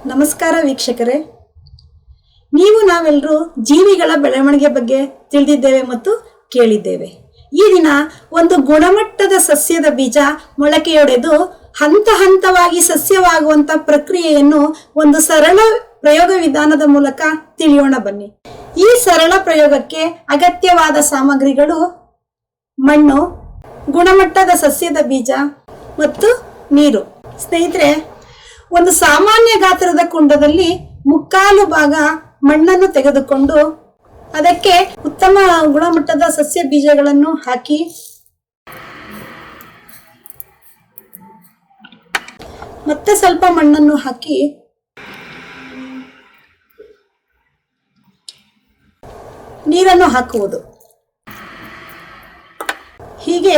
ನಮಸ್ಕಾರ ವೀಕ್ಷಕರೇ, ನಾವೆಲ್ಲರೂ ಜೀವಿಗಳ ಬೆಳವಣಿಗೆ ಬಗ್ಗೆ ತಿಳಿದಿದ್ದೇವೆ ಮತ್ತು ಕೇಳಿದ್ದೇವೆ. ಈ ದಿನ ಒಂದು ಗುಣಮಟ್ಟದ ಸಸ್ಯದ ಬೀಜ ಮೊಳಕೆಯೊಡೆದು ಹಂತ ಹಂತವಾಗಿ ಸಸ್ಯವಾಗುವಂತ ಪ್ರಕ್ರಿಯೆಯನ್ನು ಒಂದು ಸರಳ ಪ್ರಯೋಗ ವಿಧಾನದ ಮೂಲಕ ತಿಳಿಯೋಣ ಬನ್ನಿ. ಈ ಸರಳ ಪ್ರಯೋಗಕ್ಕೆ ಅಗತ್ಯವಾದ ಸಾಮಗ್ರಿಗಳು ಮಣ್ಣು, ಗುಣಮಟ್ಟದ ಸಸ್ಯದ ಬೀಜ ಮತ್ತು ನೀರು. ಸ್ನೇಹಿತರೆ, ಒಂದು ಸಾಮಾನ್ಯ ಗಾತ್ರದ ಕುಂಡದಲ್ಲಿ 3/4 ಭಾಗ ಮಣ್ಣನ್ನು ತೆಗೆದುಕೊಂಡು ಅದಕ್ಕೆ ಉತ್ತಮ ಗುಣಮಟ್ಟದ ಸಸ್ಯ ಬೀಜಗಳನ್ನು ಹಾಕಿ ಮತ್ತೆ ಸ್ವಲ್ಪ ಮಣ್ಣನ್ನು ಹಾಕಿ ನೀರನ್ನು ಹಾಕುವುದು. ಹೀಗೆ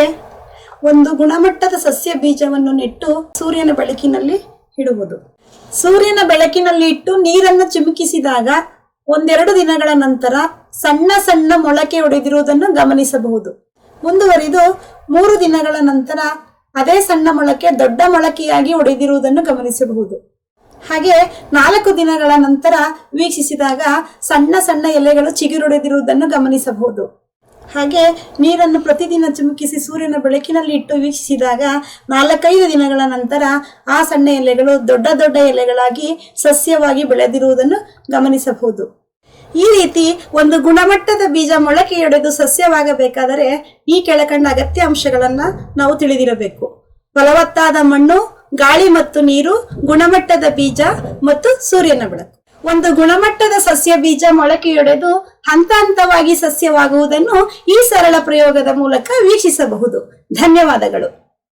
ಒಂದು ಗುಣಮಟ್ಟದ ಸಸ್ಯ ಬೀಜವನ್ನು ನೆಟ್ಟು ಸೂರ್ಯನ ಬೆಳಕಿನಲ್ಲಿ ಇಡುವುದು. ಸೂರ್ಯನ ಬೆಳಕಿನಲ್ಲಿ ಇಟ್ಟು ನೀರನ್ನು ಚಿಮುಕಿಸಿದಾಗ 1-2 ದಿನಗಳ ನಂತರ ಸಣ್ಣ ಸಣ್ಣ ಮೊಳಕೆ ಒಡೆದಿರುವುದನ್ನು ಗಮನಿಸಬಹುದು. ಮುಂದುವರಿದು 3 ದಿನಗಳ ನಂತರ ಅದೇ ಸಣ್ಣ ಮೊಳಕೆ ದೊಡ್ಡ ಮೊಳಕೆಯಾಗಿ ಒಡೆದಿರುವುದನ್ನು ಗಮನಿಸಬಹುದು. ಹಾಗೆ 4 ದಿನಗಳ ನಂತರ ವೀಕ್ಷಿಸಿದಾಗ ಸಣ್ಣ ಸಣ್ಣ ಎಲೆಗಳು ಚಿಗುರೊಡೆದಿರುವುದನ್ನು ಗಮನಿಸಬಹುದು. ಹಾಗೆ ನೀರನ್ನು ಪ್ರತಿದಿನ ಚಿಮುಕಿಸಿ ಸೂರ್ಯನ ಬೆಳಕಿನಲ್ಲಿ ಇಟ್ಟು ವೀಕ್ಷಿಸಿದಾಗ 4-5 ದಿನಗಳ ನಂತರ ಆ ಸಣ್ಣ ಎಲೆಗಳು ದೊಡ್ಡ ದೊಡ್ಡ ಎಲೆಗಳಾಗಿ ಸಸ್ಯವಾಗಿ ಬೆಳೆದಿರುವುದನ್ನು ಗಮನಿಸಬಹುದು. ಈ ರೀತಿ ಒಂದು ಗುಣಮಟ್ಟದ ಬೀಜ ಮೊಳಕೆಯೊಡೆದು ಸಸ್ಯವಾಗಬೇಕಾದರೆ ಈ ಕೆಳಕಂಡ ಅಗತ್ಯ ಅಂಶಗಳನ್ನ ನಾವು ತಿಳಿದಿರಬೇಕು. ಫಲವತ್ತಾದ ಮಣ್ಣು, ಗಾಳಿ ಮತ್ತು ನೀರು, ಗುಣಮಟ್ಟದ ಬೀಜ ಮತ್ತು ಸೂರ್ಯನ ಬೆಳಕು. ಒಂದು ಗುಣಮಟ್ಟದ ಸಸ್ಯ ಬೀಜ ಮೊಳಕೆಯೊಡೆದು ಹಂತ ಹಂತವಾಗಿ ಸಸ್ಯವಾಗುವುದನ್ನು ಈ ಸರಳ ಪ್ರಯೋಗದ ಮೂಲಕ ವೀಕ್ಷಿಸಬಹುದು. ಧನ್ಯವಾದಗಳು.